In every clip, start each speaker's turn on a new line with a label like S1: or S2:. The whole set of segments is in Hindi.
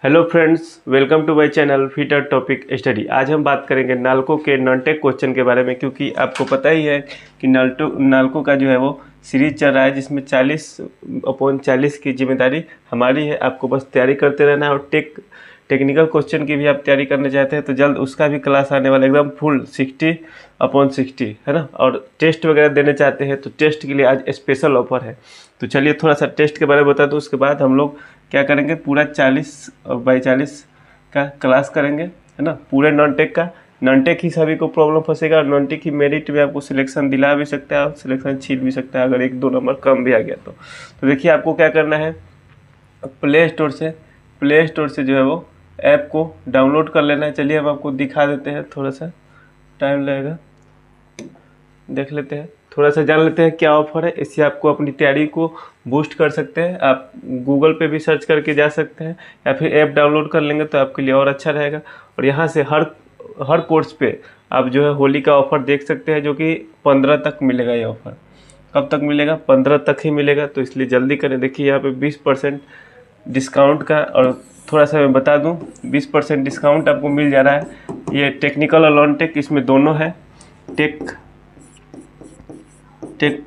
S1: Hello friends, welcome to my channel fitter topic study. आज हम बात करेंगे नालको के नॉन टेक क्वेश्चन के बारे में, क्योंकि आपको पता ही है कि नालको का जो है वो सीरीज चल रहा है, जिसमें 40/40 की जिम्मेदारी हमारी है। आपको बस तैयारी करते रहना है, और टेक्निकल क्वेश्चन की भी आप तैयारी करना चाहते हैं तो जल्द उसका भी क्लास आने वाला, एकदम फुल 60/60 है ना। और टेस्ट वगैरह देने चाहते हैं तो टेस्ट के लिए आज स्पेशल ऑफर है। तो चलिए थोड़ा सा टेस्ट के बारे में बता दूँ, उसके बाद हम लोग क्या करेंगे, पूरा 40/40 का क्लास करेंगे, है ना। पूरे नॉन टेक का, नॉन टेक ही सभी को प्रॉब्लम फंसेगा, और नॉन टेक की मेरिट में आपको सिलेक्शन दिला भी सकता है और सिलेक्शन छीन भी सकता है अगर 1-2 नंबर कम भी आ गया तो देखिए आपको क्या करना है, प्ले स्टोर से जो है वो ऐप को डाउनलोड कर लेना है। चलिए हम आपको दिखा देते हैं, थोड़ा सा टाइम लगेगा, देख लेते हैं, थोड़ा सा जान लेते हैं क्या ऑफर है। इससे आपको अपनी तैयारी को बूस्ट कर सकते हैं। आप गूगल पे भी सर्च करके जा सकते हैं, या फिर ऐप डाउनलोड कर लेंगे तो आपके लिए और अच्छा रहेगा। और यहाँ से हर कोर्स पे आप जो है होली का ऑफ़र देख सकते हैं, जो कि 15 तक मिलेगा। ये ऑफ़र कब तक मिलेगा? 15 तक ही मिलेगा, तो इसलिए जल्दी करें। देखिए यहाँ पे 20% डिस्काउंट का, और थोड़ा सा मैं बता दूं, 20% डिस्काउंट आपको मिल जा रहा है। ये टेक्निकल और नॉन टेक, इसमें दोनों है, टेक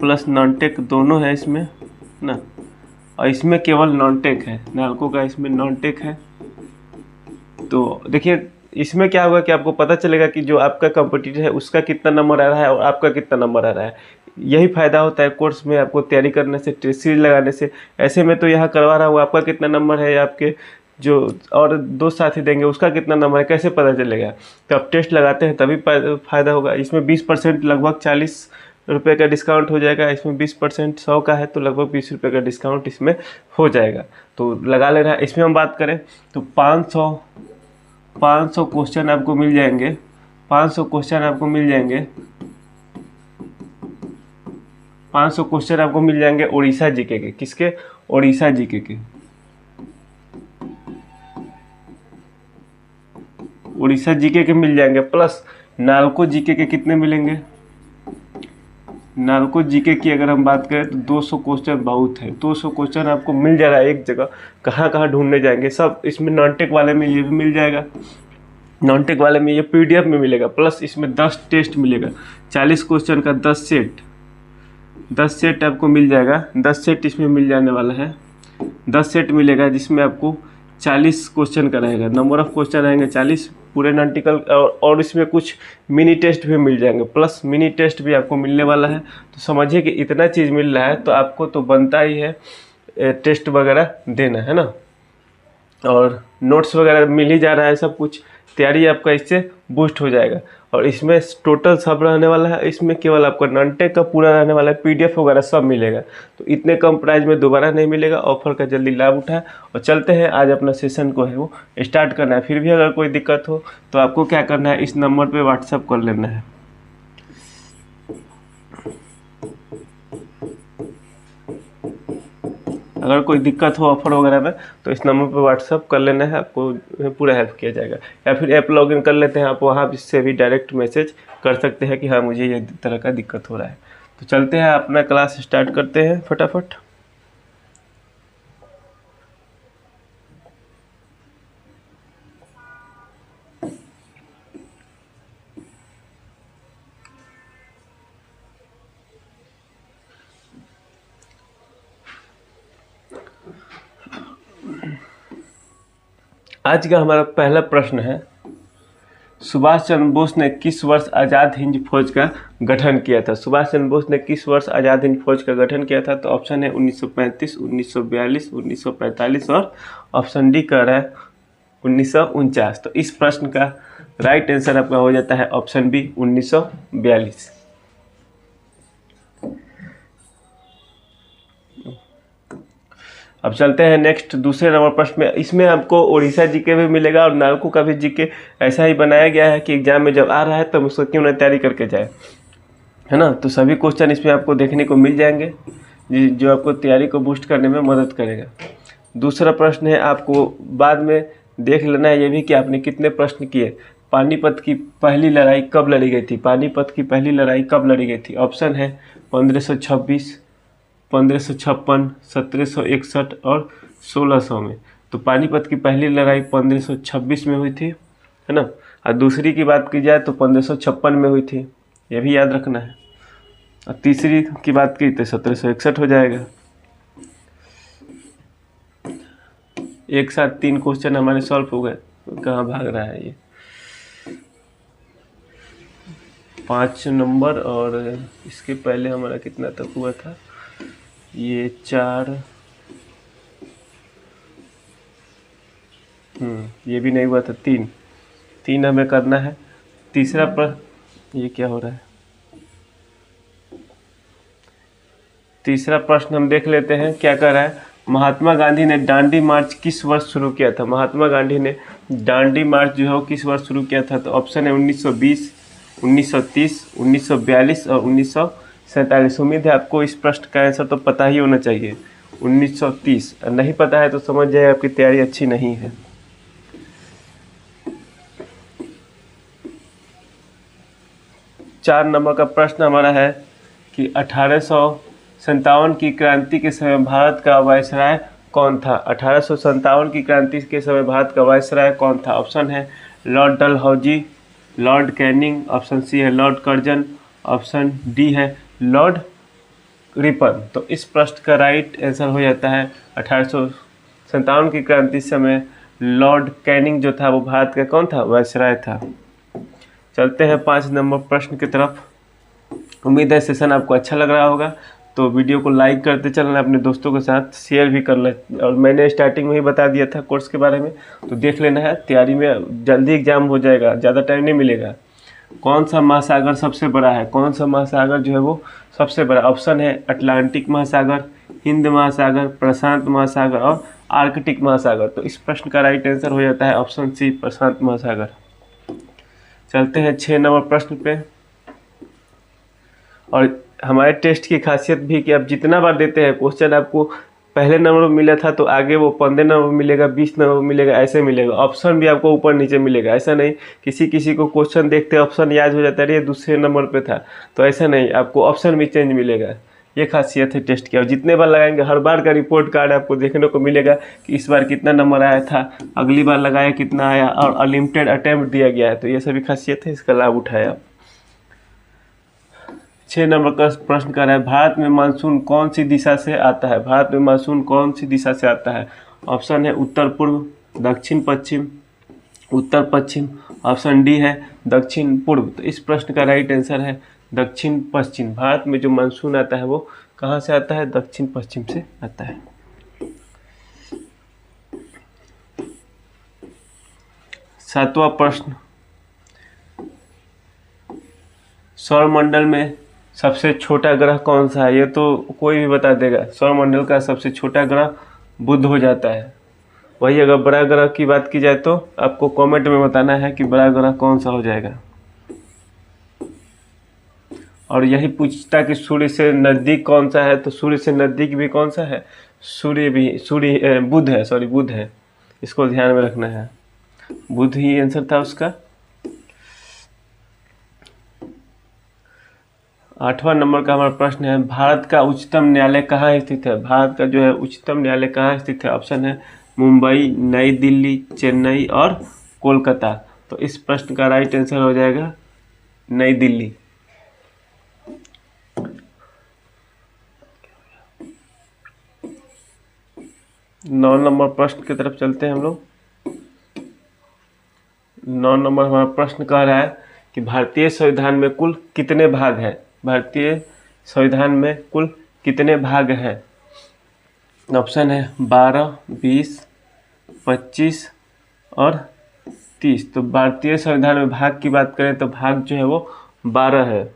S1: प्लस नॉन टेक दोनों है इसमें ना। और इसमें केवल नॉन टेक है, नालको का इसमें नॉन टेक है। तो देखिए इसमें क्या होगा कि आपको पता चलेगा कि जो आपका कंपटीटर है उसका कितना नंबर आ रहा है और आपका कितना नंबर आ रहा है। यही फ़ायदा होता है कोर्स में आपको तैयारी करने से, टेस्ट सीरीज लगाने से। ऐसे में तो यहाँ करवा रहा हूँ, आपका कितना नंबर है, आपके जो और दो साथी देंगे उसका कितना नंबर है, कैसे पता चलेगा? तो आप टेस्ट लगाते हैं तभी फ़ायदा होगा। इसमें 20% लगभग 40 रुपये का डिस्काउंट हो जाएगा। इसमें 20% 100 का है तो लगभग 20 रुपये का डिस्काउंट इसमें हो जाएगा, तो लगा लेना है। इसमें हम बात करें तो 500 क्वेश्चन आपको मिल जाएंगे। 500 क्वेश्चन आपको मिल जाएंगे। 500 क्वेश्चन आपको मिल जाएंगे उड़ीसा जीके के। किसके? उड़ीसा जीके के। उड़ीसा जीके के मिल जाएंगे, प्लस नालको जीके के कितने मिलेंगे? नालको जीके की अगर हम बात करें तो 200 क्वेश्चन बहुत है। 200 क्वेश्चन आपको मिल जा रहा है एक जगह। कहाँ कहाँ ढूंढने जाएंगे? सब इसमें नॉन टेक वाले में ये भी मिल जाएगा। नॉन टेक वाले में ये पीडीएफ में मिलेगा, प्लस इसमें 10 टेस्ट मिलेगा। 40 क्वेश्चन का 10 सेट आपको मिल जाएगा। 10 सेट इसमें मिल जाने वाला है। 10 सेट मिलेगा जिसमें आपको 40 क्वेश्चन का रहेगा। नंबर ऑफ क्वेश्चन रहेंगे 40 पूरे नॉन्टिकल, और इसमें कुछ मिनी टेस्ट भी मिल जाएंगे, प्लस मिनी टेस्ट भी आपको मिलने वाला है। तो समझिए कि इतना चीज़ मिल रहा है तो आपको तो बनता ही है टेस्ट वगैरह देना, है ना। और नोट्स वगैरह मिल ही जा रहा है, सब कुछ तैयारी आपका इससे बूस्ट हो जाएगा। और इसमें टोटल सब रहने वाला है। इसमें केवल आपका नॉन टेक का पूरा रहने वाला है, पीडीएफ वगैरह सब मिलेगा। तो इतने कम प्राइस में दोबारा नहीं मिलेगा। ऑफर का जल्दी लाभ उठाएं और चलते हैं आज अपना सेशन को है वो स्टार्ट करना है। फिर भी अगर कोई दिक्कत हो तो आपको क्या करना है, इस नंबर पर व्हाट्सअप कर लेना है। अगर कोई दिक्कत हो ऑफर वगैरह में तो इस नंबर पर व्हाट्सअप कर लेना है, आपको पूरा हेल्प किया जाएगा। या फिर ऐप लॉगिन कर लेते हैं आप, वहाँ से भी डायरेक्ट मैसेज कर सकते हैं कि हाँ मुझे ये तरह का दिक्कत हो रहा है। तो चलते हैं अपना क्लास स्टार्ट करते हैं फटाफट। आज का हमारा पहला प्रश्न है, सुभाष चंद्र बोस ने किस वर्ष आज़ाद हिंद फौज का गठन किया था? सुभाष चंद्र बोस ने किस वर्ष आज़ाद हिंद फौज का गठन किया था? तो ऑप्शन है 1935, 1942, 1945, और ऑप्शन डी कह रहा है 1949। तो इस प्रश्न का राइट आंसर आपका हो जाता है ऑप्शन बी 1942। अब चलते हैं नेक्स्ट दूसरे नंबर प्रश्न में। इसमें आपको उड़ीसा जीके भी मिलेगा और नालको का भी जीके ऐसा ही बनाया गया है कि एग्जाम में जब आ रहा है तब उसको क्यों ना तैयारी करके जाए, है ना। तो सभी क्वेश्चन इसमें आपको देखने को मिल जाएंगे जो आपको तैयारी को बूस्ट करने में मदद करेगा। दूसरा प्रश्न है, आपको बाद में देख लेना है ये भी कि आपने कितने प्रश्न किए। पानीपत की पहली लड़ाई कब लड़ी गई थी? पानीपत की पहली लड़ाई कब लड़ी गई थी? ऑप्शन है 1526, 1556, 1761 और 1600 में। तो पानीपत की पहली लड़ाई 1526 में हुई थी, है ना। और दूसरी की बात की जाए तो 1556 में हुई थी, ये भी याद रखना है। और तीसरी की बात की तो 1761 हो जाएगा। एक साथ 3 क्वेश्चन हमारे सॉल्व हो गए। कहाँ भाग रहा है ये। 5 नंबर और इसके पहले हमारा कितना तक हुआ था, ये 4, ये भी नहीं हुआ था, 3 हमें करना है। तीसरा प्रश्न, ये क्या हो रहा है, तीसरा प्रश्न हम देख लेते हैं क्या कर रहा है। महात्मा गांधी ने दांडी मार्च किस वर्ष शुरू किया था। महात्मा गांधी ने दांडी मार्च जो है वो किस वर्ष शुरू किया था। तो ऑप्शन है 1920, 1930, 1942 और 1947। उम्मीद है आपको इस प्रश्न का आंसर तो पता ही होना चाहिए, 1930। नहीं पता है तो समझ जाए आपकी तैयारी अच्छी नहीं है। चार नंबर का प्रश्न हमारा है कि 1857 की क्रांति के समय भारत का वायसराय कौन था। 1857 की क्रांति के समय भारत का वायसराय कौन था। ऑप्शन है Lord Dalhousie, Lord Canning, option C है लॉर्ड कर्जन, ऑप्शन डी है लॉर्ड रिपन। तो इस प्रश्न का राइट आंसर हो जाता है 1857 की क्रांति समय लॉर्ड कैनिंग जो था वो भारत का कौन था, वायसराय था। चलते हैं 5 नंबर प्रश्न की तरफ। उम्मीद है सेशन आपको अच्छा लग रहा होगा, तो वीडियो को लाइक करते चलना, अपने दोस्तों के साथ शेयर भी करना। और मैंने स्टार्टिंग में ही बता दिया था कोर्स के बारे में, तो देख लेना है, तैयारी में जल्दी एग्जाम हो जाएगा, ज़्यादा टाइम नहीं मिलेगा। कौन सा महासागर सबसे बड़ा है, कौन सा महासागर जो है वो सबसे बड़ा। ऑप्शन है अटलांटिक महासागर, हिंद महासागर, प्रशांत महासागर और आर्कटिक महासागर। तो इस प्रश्न का राइट आंसर हो जाता है ऑप्शन सी, प्रशांत महासागर। चलते हैं 6 नंबर प्रश्न पे। और हमारे टेस्ट की खासियत भी कि आप जितना बार देते हैं क्वेश्चन, आपको पहले नंबर में मिला था तो आगे वो 15 नंबर मिलेगा, 20 नंबर मिलेगा, ऐसे मिलेगा। ऑप्शन भी आपको ऊपर नीचे मिलेगा, ऐसा नहीं किसी किसी को क्वेश्चन देखते ऑप्शन याद हो जाता है ये दूसरे नंबर पे था, तो ऐसा नहीं, आपको ऑप्शन भी चेंज मिलेगा। ये खासियत है टेस्ट की। और जितने बार लगाएंगे हर बार का रिपोर्ट कार्ड आपको देखने को मिलेगा कि इस बार कितना नंबर आया था, अगली बार लगाया कितना आया, और अनलिमिटेड अटेम्प्ट दिया गया है। तो ये सभी खासियत है, इसका लाभ उठाया। 6 नंबर का प्रश्न कर रहा है भारत में मानसून कौन सी दिशा से आता है। भारत में मानसून कौन सी दिशा से आता है। ऑप्शन है उत्तर पूर्व, दक्षिण पश्चिम, उत्तर पश्चिम, ऑप्शन डी है दक्षिण पूर्व। तो इस प्रश्न का राइट आंसर है दक्षिण पश्चिम। भारत में जो मानसून आता है वो कहाँ से आता है, दक्षिण पश्चिम से आता है। 7वां प्रश्न, सौरमंडल में सबसे छोटा ग्रह कौन सा है। ये तो कोई भी बता देगा, सौरमंडल का सबसे छोटा ग्रह बुध हो जाता है। वही अगर बड़ा ग्रह की बात की जाए तो आपको कमेंट में बताना है कि बड़ा ग्रह कौन सा हो जाएगा। और यही पूछता कि सूर्य से नज़दीक कौन सा है, तो सूर्य से नज़दीक भी कौन सा है, बुध है, सॉरी बुध है, इसको ध्यान में रखना है, बुध ही आंसर था उसका। 8वां नंबर का हमारा प्रश्न है भारत का उच्चतम न्यायालय कहाँ स्थित है। भारत का जो है उच्चतम न्यायालय कहाँ स्थित है। ऑप्शन है मुंबई, नई दिल्ली, चेन्नई और कोलकाता। तो इस प्रश्न का राइट आंसर हो जाएगा नई दिल्ली। 9 नंबर प्रश्न की तरफ चलते हैं हम लोग। 9 नंबर हमारा प्रश्न कह रहा है कि भारतीय संविधान में कुल कितने भाग हैं। भारतीय संविधान में कुल कितने भाग हैं। ऑप्शन है 12, 20, 25 और 30। तो भारतीय संविधान में भाग की बात करें तो भाग जो है वो 12 है।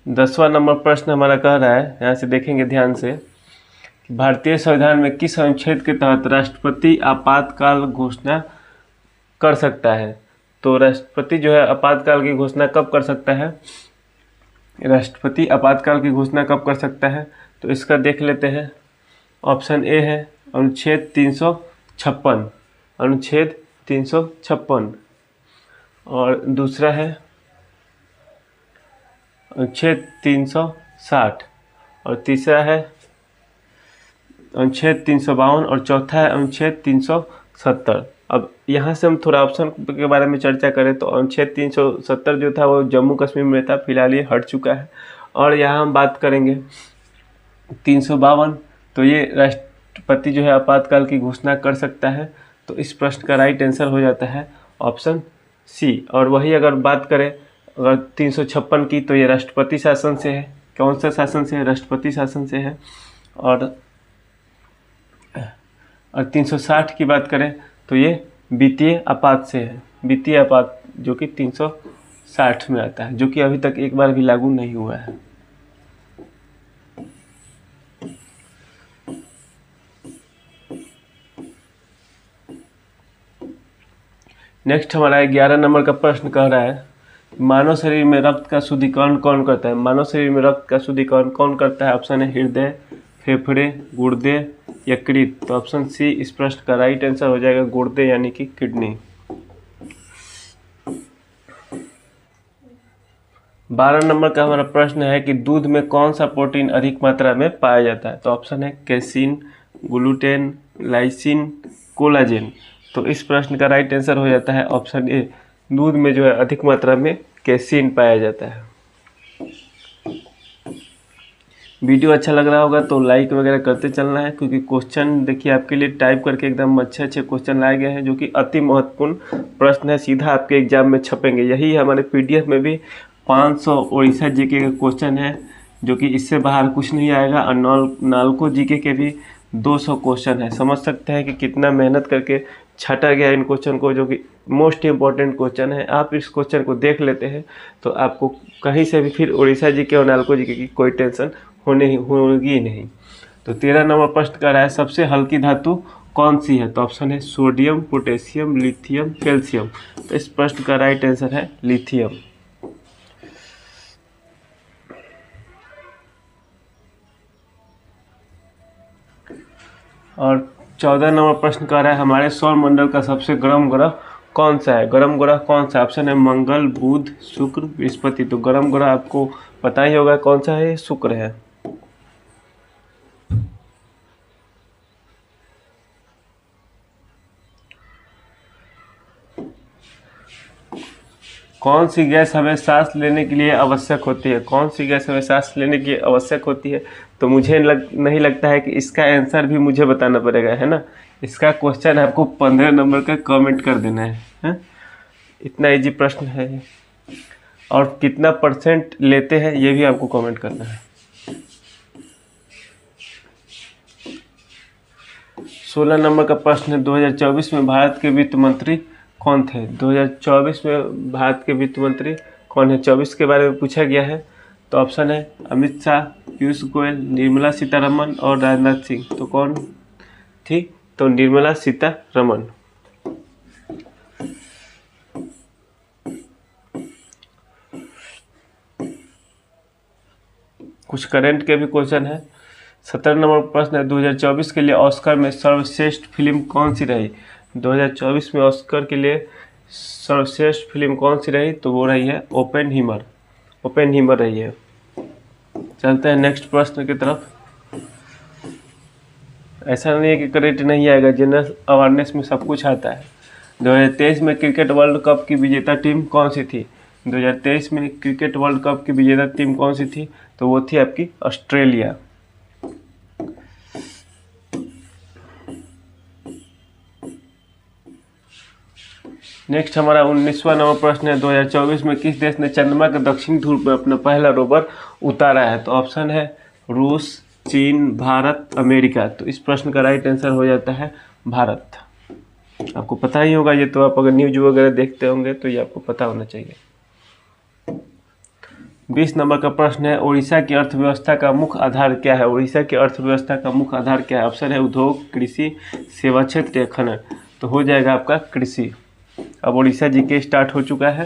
S1: दसवां नंबर प्रश्न हमारा कह रहा है, यहाँ से देखेंगे ध्यान से, कि भारतीय संविधान में किस अनुच्छेद के तहत राष्ट्रपति आपातकाल घोषणा कर सकता है। तो राष्ट्रपति जो है आपातकाल की घोषणा कब कर सकता है, राष्ट्रपति आपातकाल की घोषणा कब कर सकता है। तो इसका देख लेते हैं। ऑप्शन ए है अनुच्छेद 356, अनुच्छेद 356 और दूसरा है अनुच्छेद 360 और तीसरा है अनुच्छेद 352 और चौथा है अनुच्छेद 370। अब यहाँ से हम थोड़ा ऑप्शन के बारे में चर्चा करें तो अनुच्छेद 370 जो था वो जम्मू कश्मीर में था, फिलहाल ये हट चुका है। और यहाँ हम बात करेंगे 352, तो ये राष्ट्रपति जो है आपातकाल की घोषणा कर सकता है। तो इस प्रश्न का राइट आंसर हो जाता है ऑप्शन सी। और वही अगर बात करें अगर 356 की, तो ये राष्ट्रपति शासन से है। कौन सा शासन से है? राष्ट्रपति शासन से है। और 360 की बात करें तो ये वित्तीय आपात से है, वित्तीय आपात जो कि 360 में आता है, जो कि अभी तक एक बार भी लागू नहीं हुआ है। नेक्स्ट हमारा 11 नंबर का प्रश्न कह रहा है मानव शरीर में रक्त का शुद्धिकरण कौन करता है? मानव शरीर में रक्त का शुद्धिकरण कौन करता है? ऑप्शन है हृदय, फेफड़े, गुर्दे, यकृत। तो ऑप्शन सी इस प्रश्न का राइट आंसर हो जाएगा, गुर्दे यानी कि किडनी। 12 नंबर का हमारा प्रश्न है कि दूध में कौन सा प्रोटीन अधिक मात्रा में पाया जाता है? तो ऑप्शन है कैसीन, ग्लूटेन, लाइसिन, कोलाजेन। तो इस प्रश्न का राइट आंसर हो जाता है ऑप्शन ए, दूध में जो है अधिक मात्रा में कैसीन पाया जाता है। वीडियो अच्छा लग रहा होगा तो लाइक वगैरह करते चलना है, क्योंकि क्वेश्चन देखिए आपके लिए टाइप करके एकदम अच्छे क्वेश्चन लाए गए हैं, जो कि अति महत्वपूर्ण प्रश्न है, सीधा आपके एग्जाम में छपेंगे। यही हमारे पीडीएफ में भी 500 उड़ीसा जीके का क्वेश्चन है, जो कि इससे बाहर कुछ नहीं आएगा। और नालको जीके के भी 200 क्वेश्चन है। समझ सकते हैं कि कितना मेहनत करके छाटा गया इन क्वेश्चन को, जो कि मोस्ट इम्पॉर्टेंट क्वेश्चन है। आप इस क्वेश्चन को देख लेते हैं तो आपको कहीं से भी फिर उड़ीसा जीके और नालको जीके की कोई टेंशन होगी नहीं। तो 13 नंबर प्रश्न कर रहा है सबसे हल्की धातु कौन सी है? तो ऑप्शन है सोडियम, पोटेशियम, लिथियम, कैल्शियम। तो इस प्रश्न का राइट आंसर है लिथियम। और 14 नंबर प्रश्न कर रहा है हमारे सौर मंडल का सबसे गर्म ग्रह कौन सा है? गर्म ग्रह कौन सा? ऑप्शन है मंगल, बुध, शुक्र, बृहस्पति। तो गर्म ग्रह आपको पता ही होगा कौन सा है, शुक्र है। कौन सी गैस हमें सांस लेने के लिए आवश्यक होती है? कौन सी गैस हमें सांस लेने की आवश्यक होती है? तो मुझे नहीं लगता है कि इसका आंसर भी मुझे बताना पड़ेगा, है ना। इसका क्वेश्चन आपको 15 नंबर का कमेंट कर देना है? इतना इजी प्रश्न है। और कितना परसेंट लेते हैं ये भी आपको कमेंट करना है। 16 नंबर का प्रश्न है 2024 में भारत के वित्त मंत्री कौन थे? 2024 में भारत के वित्त मंत्री कौन है? 24 के बारे में पूछा गया है। तो ऑप्शन है अमित शाह, पीयूष गोयल, निर्मला सीतारमन और राजनाथ सिंह। तो कौन थी? तो निर्मला सीतारमन। कुछ करंट के भी क्वेश्चन है। 17 नंबर प्रश्न है 2024 के लिए ऑस्कर में सर्वश्रेष्ठ फिल्म कौन सी रही? 2024 में ऑस्कर के लिए सर्वश्रेष्ठ फिल्म कौन सी रही? तो वो रही है ओपेनहीमर रही है। चलते हैं नेक्स्ट प्रश्न की तरफ। ऐसा नहीं है कि करंट नहीं आएगा, जनरल अवेयरनेस में सब कुछ आता है। 2023 में क्रिकेट वर्ल्ड कप की विजेता टीम कौन सी थी? 2023 में क्रिकेट वर्ल्ड कप की विजेता टीम कौन सी थी? तो वो थी आपकी ऑस्ट्रेलिया। नेक्स्ट हमारा 19वां नंबर प्रश्न है 2024 में किस देश ने चंद्रमा के दक्षिणी ध्रुव पर अपना पहला रोवर उतारा है? तो ऑप्शन है रूस, चीन, भारत, अमेरिका। तो इस प्रश्न का राइट आंसर हो जाता है भारत। आपको पता ही होगा ये, तो आप अगर न्यूज वगैरह देखते होंगे तो ये आपको पता होना चाहिए। 20 नंबर का प्रश्न है उड़ीसा की अर्थव्यवस्था का मुख्य आधार क्या है? उड़ीसा की अर्थव्यवस्था का मुख्य आधार क्या है? ऑप्शन है उद्योग, कृषि, सेवा क्षेत्र या खनन। तो हो जाएगा आपका कृषि। अब उड़ीसा जीके स्टार्ट हो चुका है।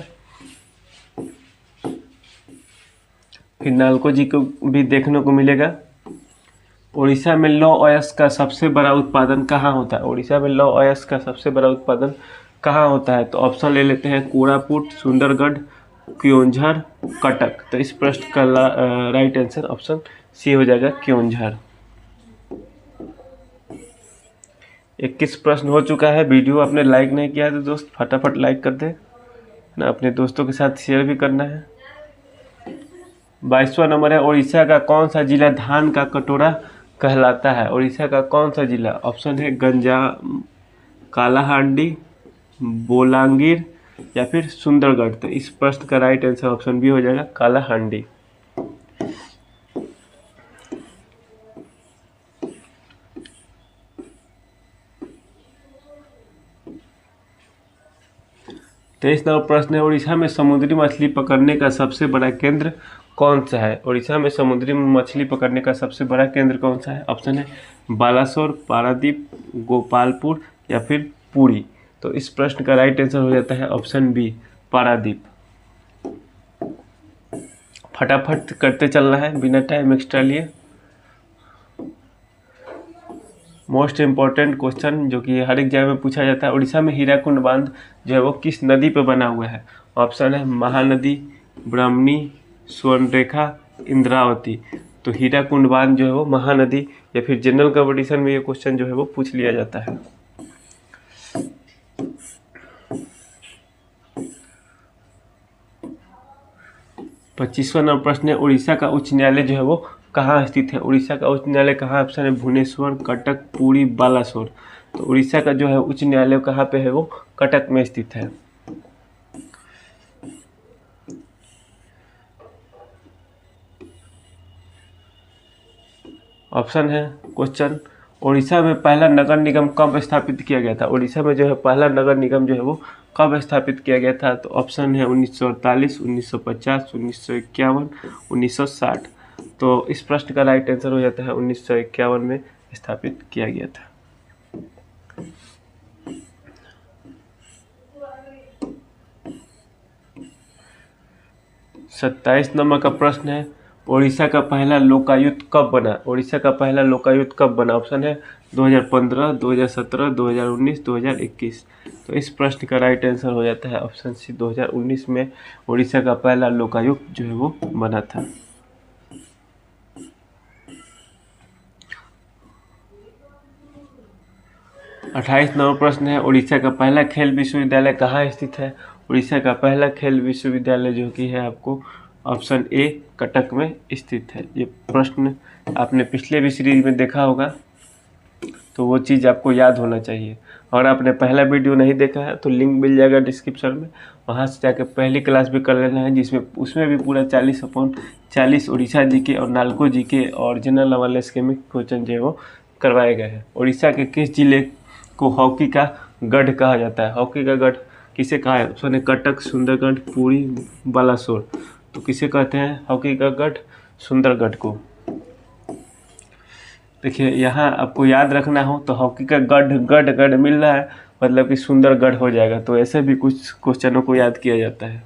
S1: फिर नालको जी को भी देखने को मिलेगा। उड़ीसा में लौह अयस्क का सबसे बड़ा उत्पादन कहाँ होता है? उड़ीसा में लौह अयस्क का सबसे बड़ा उत्पादन कहाँ होता है? तो ऑप्शन ले लेते हैं कोरापुट, सुंदरगढ़, क्योंझर, कटक। तो इस प्रश्न का राइट आंसर ऑप्शन सी हो जाएगा, क्योंझर। 21 प्रश्न हो चुका है। वीडियो आपने लाइक नहीं किया है तो दोस्त फटाफट लाइक कर दे ना, अपने दोस्तों के साथ शेयर भी करना है। 22वां नंबर है, उड़ीसा का कौन सा जिला धान का कटोरा कहलाता है? उड़ीसा का कौन सा जिला? ऑप्शन है गंजाम, कालाहांडी, बोलांगीर या फिर सुंदरगढ़। तो इस प्रश्न का राइट आंसर ऑप्शन बी हो जाएगा, कालाहांडी। तेईस नंबर प्रश्न है, उड़ीसा में समुद्री मछली पकड़ने का सबसे बड़ा केंद्र कौन सा है? उड़ीसा में समुद्री मछली पकड़ने का सबसे बड़ा केंद्र कौन सा है? ऑप्शन है बालासोर, पारादीप, गोपालपुर या फिर पुरी। तो इस प्रश्न का राइट आंसर हो जाता है ऑप्शन बी, पारादीप। फटाफट करते चलना है बिना टाइम एक्स्ट्रा लिए। मोस्ट इम्पॉर्टेंट क्वेश्चन जो कि हर एग्जाम में पूछा जाता है, उड़ीसा में हीराकुंड बांध जो है वो किस नदी पर बना हुआ है? ऑप्शन है महानदी, ब्राह्मणी, स्वर्णरेखा, इंद्रावती। तो हीराकुंड बांध जो है वो महानदी या फिर जनरल कंपटीशन में ये क्वेश्चन जो है वो पूछ लिया जाता है। 25वां नंबर प्रश्न है, उड़ीसा का उच्च न्यायालय जो है वो कहाँ स्थित है? उड़ीसा का उच्च न्यायालय कहाँ? ऑप्शन है भुवनेश्वर, कटक, पुरी, बालासोर। तो उड़ीसा का जो है उच्च न्यायालय कहाँ पे है? वो कटक में स्थित है। ऑप्शन है क्वेश्चन, उड़ीसा में पहला नगर निगम कब स्थापित किया गया था? उड़ीसा में जो है पहला नगर निगम जो है वो कब स्थापित किया गया था? तो ऑप्शन है 1948, 1950, 1951, 1960। तो इस प्रश्न का राइट आंसर हो जाता है 1951 में स्थापित किया गया था। 27 नंबर का प्रश्न है, उड़ीसा का पहला लोकायुक्त कब बना? उड़ीसा का पहला लोकायुक्त कब बना? ऑप्शन है 2015, 2017, 2019, 2021। तो इस प्रश्न का राइट आंसर हो जाता है ऑप्शन सी, 2019 में उड़ीसा का पहला लोकायुक्त जो है वो बना था। अट्ठाईस नंबर प्रश्न है, उड़ीसा का पहला खेल विश्वविद्यालय कहाँ स्थित है? उड़ीसा का पहला खेल विश्वविद्यालय जो कि है आपको ऑप्शन ए, कटक में स्थित है। ये प्रश्न आपने पिछले भी सीरीज में देखा होगा, तो वो चीज़ आपको याद होना चाहिए। और आपने पहला वीडियो नहीं देखा है तो लिंक मिल जाएगा डिस्क्रिप्शन में, वहाँ से जाकर पहली क्लास भी कर लेना है, जिसमें उसमें भी पूरा 40/40 उड़ीसा जीके और नालको जीके और जनरल नॉलेज के क्वेश्चन जो है वो करवाए गए हैं। उड़ीसा के किस जिले को हॉकी का गढ़ कहा जाता है? हॉकी का गढ़ किसे कहा है? ऑप्शन है कटक, सुंदरगढ़, पुरी, बालासोर। तो किसे कहते हैं हॉकी का गढ़? सुंदरगढ़ को। देखिए यहाँ आपको याद रखना हो तो हॉकी का गढ़ मिल रहा है मतलब कि सुंदरगढ़ हो जाएगा। तो ऐसे भी कुछ क्वेश्चनों को याद किया जाता है।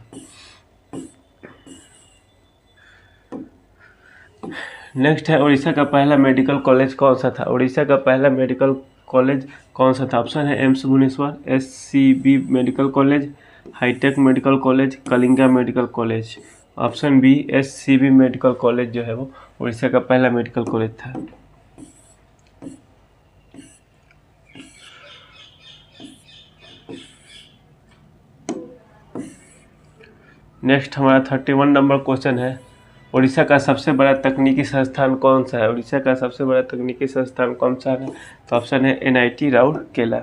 S1: नेक्स्ट है, उड़ीसा का पहला मेडिकल कॉलेज कौन सा था? उड़ीसा का पहला मेडिकल कॉलेज कौन सा था? ऑप्शन है AIIMS Bhubaneswar, SCB medical college, hitech medical college, Kalinga medical college. Option B, SCB medical college जो है वो उड़ीसा का पहला मेडिकल कॉलेज था। नेक्स्ट हमारा 31 नंबर क्वेश्चन है, उड़ीसा का सबसे बड़ा तकनीकी संस्थान कौन सा है? उड़ीसा का सबसे बड़ा तकनीकी संस्थान कौन सा है? तो ऑप्शन है NIT राउरकेला।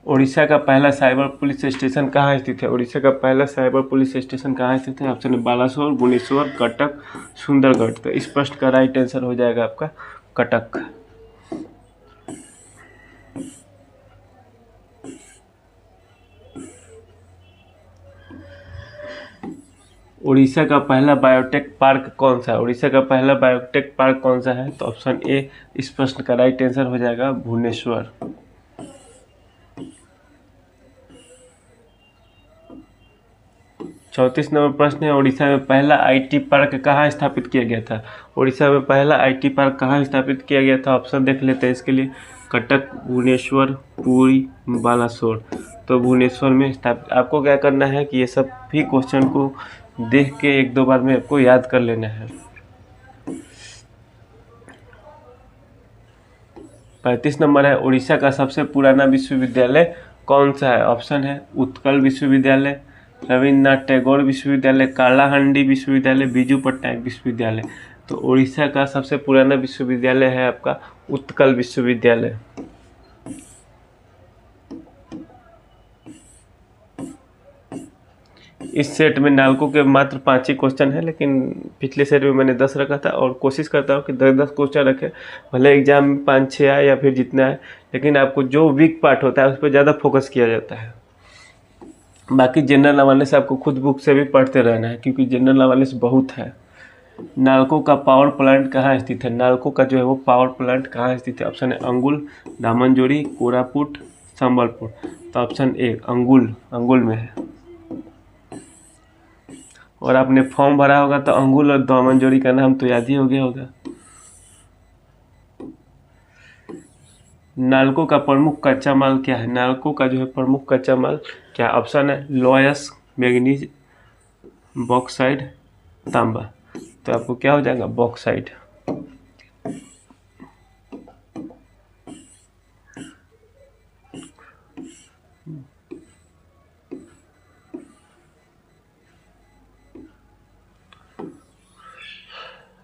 S1: उड़ीसा का पहला साइबर पुलिस स्टेशन कहाँ स्थित है? उड़ीसा का पहला साइबर पुलिस स्टेशन कहाँ स्थित है? ऑप्शन है बालासोर, भुवनेश्वर, कटक, सुंदरगढ़। तो इस प्रश्न का राइट आंसर हो जाएगा आपका कटक। उड़ीसा का पहला बायोटेक पार्क कौन सा है? उड़ीसा का पहला बायोटेक पार्क कौन सा है? तो ऑप्शन ए इस प्रश्न का राइट आंसर हो जाएगा भुवनेश्वर। 34 नंबर प्रश्न है, उड़ीसा में पहला आईटी पार्क कहाँ स्थापित किया गया था? उड़ीसा में पहला आईटी पार्क कहाँ स्थापित किया गया था? ऑप्शन देख लेते हैं इसके लिए। कटक, भुवनेश्वर, पुरी, बालासोर। तो भुवनेश्वर में स्थापित। आपको क्या करना है कि ये सब भी क्वेश्चन को देख के एक दो बार में आपको याद कर लेना है। 35 नंबर है, उड़ीसा का सबसे पुराना विश्वविद्यालय कौन सा है? ऑप्शन है उत्कल विश्वविद्यालय, रविन्द्रनाथ टैगोर विश्वविद्यालय, कालाहांडी विश्वविद्यालय, बीजू पट्टनायक विश्वविद्यालय। तो उड़ीसा का सबसे पुराना विश्वविद्यालय है आपका उत्कल विश्वविद्यालय। इस सेट में नालको के मात्र 5 ही क्वेश्चन है, लेकिन पिछले सेट में मैंने 10 रखा था और कोशिश करता हूँ कि 10-10 क्वेश्चन रखे, भले एग्जाम में 5-6 आए या फिर जितना है, लेकिन आपको जो वीक पार्ट होता है उस पर ज़्यादा फोकस किया जाता है। बाकी जनरल अवेयरनेस आपको खुद बुक से भी पढ़ते रहना है, क्योंकि जनरल अवेयरनेस बहुत है। नालको का पावर प्लांट कहाँ स्थित है? नालको का जो है वो पावर प्लांट कहाँ स्थित है? ऑप्शन है अंगुल, दामनजोड़ी, कोरापुट, संबलपुर। तो ऑप्शन ए अंगुल में है। और आपने फॉर्म भरा होगा तो अंगुल और दामनजोड़ी का नाम तो याद ही हो गया होगा। नालको का प्रमुख कच्चा माल क्या है? नालको का जो है प्रमुख कच्चा माल क्या? ऑप्शन है लोयस, मैग्नीज, बॉक्साइड, तांबा। तो आपको क्या हो जाएगा? बॉक्साइड।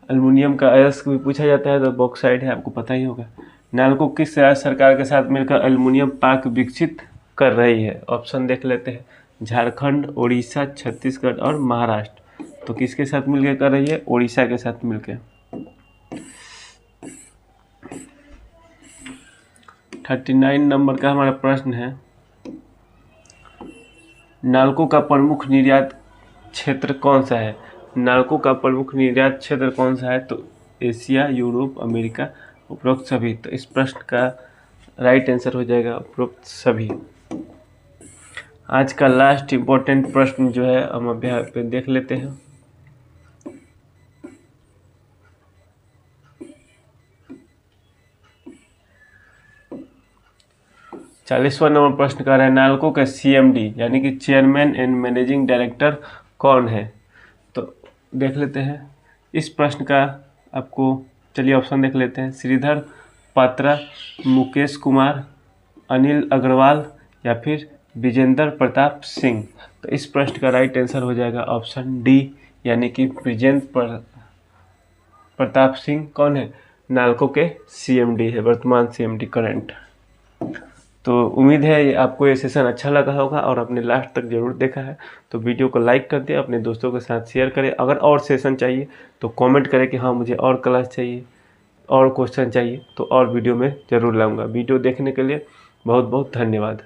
S1: एल्युमिनियम का अयस्क भी पूछा जाता है तो बॉक्साइड है, आपको पता ही होगा। नालको किस राज्य सरकार के साथ मिलकर एल्युमिनियम पार्क विकसित कर रही है? ऑप्शन देख लेते हैं। झारखंड, उड़ीसा, छत्तीसगढ़ और महाराष्ट्र। तो किसके साथ मिलकर कर रही है? उड़ीसा के साथ मिलकर। 39 नंबर का हमारा प्रश्न है, नालको का प्रमुख निर्यात क्षेत्र कौन सा है? नालको का प्रमुख निर्यात क्षेत्र कौन सा है? तो एशिया, यूरोप, अमेरिका, उपरोक्त सभी। तो इस प्रश्न का राइट आंसर हो जाएगा उपरोक्त सभी। आज का लास्ट इम्पोर्टेंट प्रश्न जो है हम अभ्यास पे देख लेते हैं। चालीसवां नंबर प्रश्न कर रहा है, नालको का CMD यानी कि चेयरमैन एंड मैनेजिंग डायरेक्टर कौन है? तो देख लेते हैं इस प्रश्न का। आपको चलिए ऑप्शन देख लेते हैं। श्रीधर पात्रा, मुकेश कुमार, अनिल अग्रवाल या फिर विजेंद्र प्रताप सिंह। तो इस प्रश्न का राइट आंसर हो जाएगा ऑप्शन डी, यानी कि विजेंद्र प्रताप सिंह कौन है? नालको के CMD है, वर्तमान CMD करंट। तो उम्मीद है आपको ये सेशन अच्छा लगा होगा और आपने लास्ट तक जरूर देखा है। तो वीडियो को लाइक कर दें, अपने दोस्तों के साथ शेयर करें। अगर और सेशन चाहिए तो कमेंट करें कि हाँ मुझे और क्लास चाहिए, और क्वेश्चन चाहिए, तो और वीडियो में ज़रूर लाऊंगा। वीडियो देखने के लिए बहुत बहुत धन्यवाद।